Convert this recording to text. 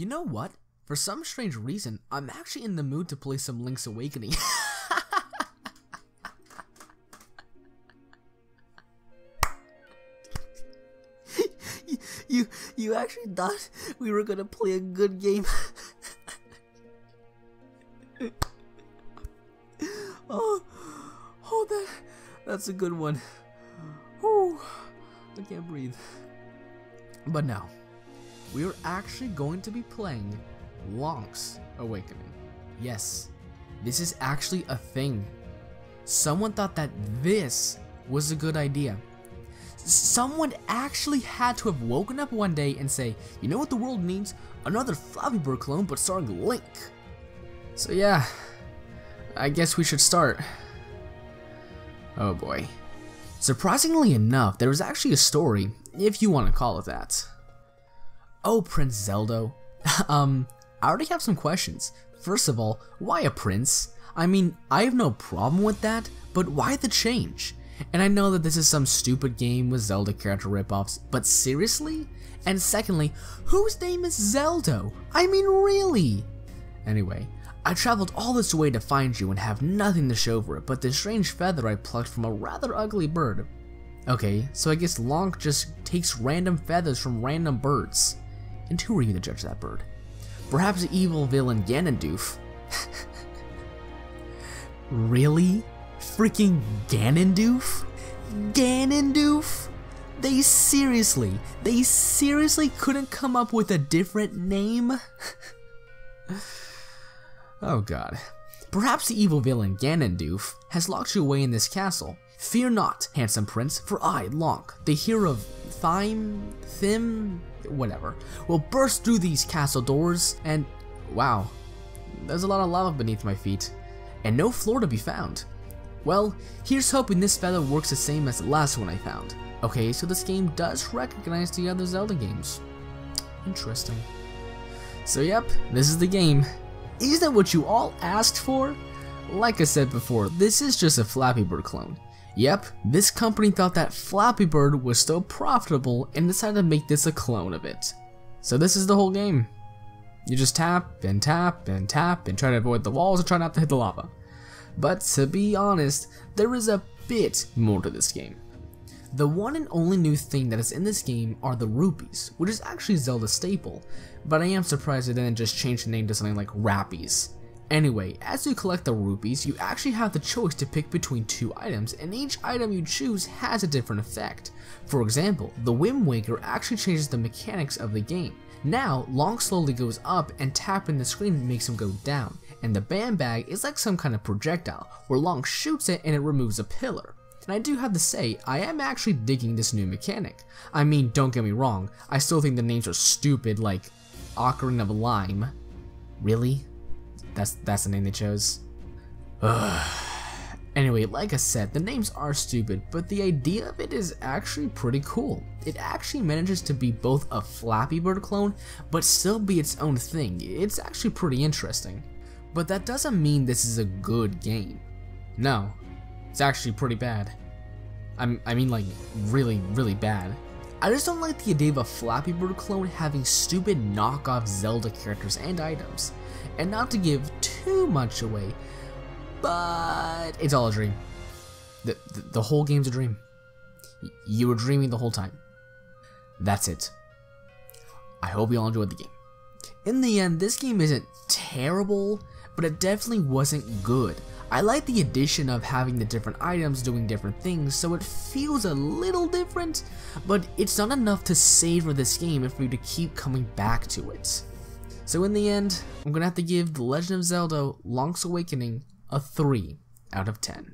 You know what? For some strange reason, I'm actually in the mood to play some Link's Awakening. You actually thought we were gonna play a good game? That's a good one. Oh, I can't breathe. But now, we are actually going to be playing Lonks Awakening. Yes, this is actually a thing. Someone thought that this was a good idea. Someone actually had to have woken up one day and say, you know what the world needs? Another Flappy Bird clone, but starring Link. So yeah, I guess we should start. Oh boy. Surprisingly enough, there was actually a story, if you want to call it that. Oh, Prince Zelda. I already have some questions. First of all, why a prince? I mean, I have no problem with that, but why the change? And I know that this is some stupid game with Zelda character ripoffs, but seriously? And secondly, whose name is Zelda? I mean, really? Anyway, I traveled all this way to find you and have nothing to show for it but this strange feather I plucked from a rather ugly bird. Okay, so I guess Lonk just takes random feathers from random birds. And who are you to judge that bird? Perhaps the evil villain Ganondorf? Really? Freaking Ganondorf? Ganondorf? They seriously couldn't come up with a different name? Oh god. Perhaps the evil villain Ganondorf has locked you away in this castle. Fear not, handsome prince, for I, Lonk, the hero of whatever, will burst through these castle doors and, wow, there's a lot of lava beneath my feet, and no floor to be found. Well, here's hoping this feather works the same as the last one I found. Okay, so this game does recognize the other Zelda games. Interesting. So yep, this is the game. Is that what you all asked for? Like I said before, this is just a Flappy Bird clone. Yep, this company thought that Flappy Bird was so profitable and decided to make this a clone of it. So this is the whole game. You just tap and tap and tap and try to avoid the walls and try not to hit the lava. But to be honest, there is a bit more to this game. The one and only new thing that is in this game are the rupees, which is actually Zelda's staple, but I am surprised they didn't just change the name to something like Rappies. Anyway, as you collect the rupees, you actually have the choice to pick between two items, and each item you choose has a different effect. For example, the Wind Waker actually changes the mechanics of the game. Now, Lonk slowly goes up and tapping the screen makes him go down, and the Bam Bag is like some kind of projectile, where Lonk shoots it and it removes a pillar. And I do have to say, I am actually digging this new mechanic. I mean, don't get me wrong, I still think the names are stupid, like Ocarina of Lime. Really? That's the name they chose? Ugh. Anyway, like I said, the names are stupid, but the idea of it is actually pretty cool. It actually manages to be both a Flappy Bird clone, but still be its own thing. It's actually pretty interesting. But that doesn't mean this is a good game. No, it's actually pretty bad. I mean like really, really bad. I just don't like the idea of a Flappy Bird clone having stupid knockoff Zelda characters and items. And not to give too much away, but it's all a dream. The whole game's a dream. You were dreaming the whole time. That's it. I hope you all enjoyed the game. In the end, this game isn't terrible, but it definitely wasn't good. I like the addition of having the different items doing different things, so it feels a little different, but it's not enough to savor this game and for you to keep coming back to it. So in the end, I'm gonna have to give The Legend of Zelda: Lonks Awakening a 3 out of 10.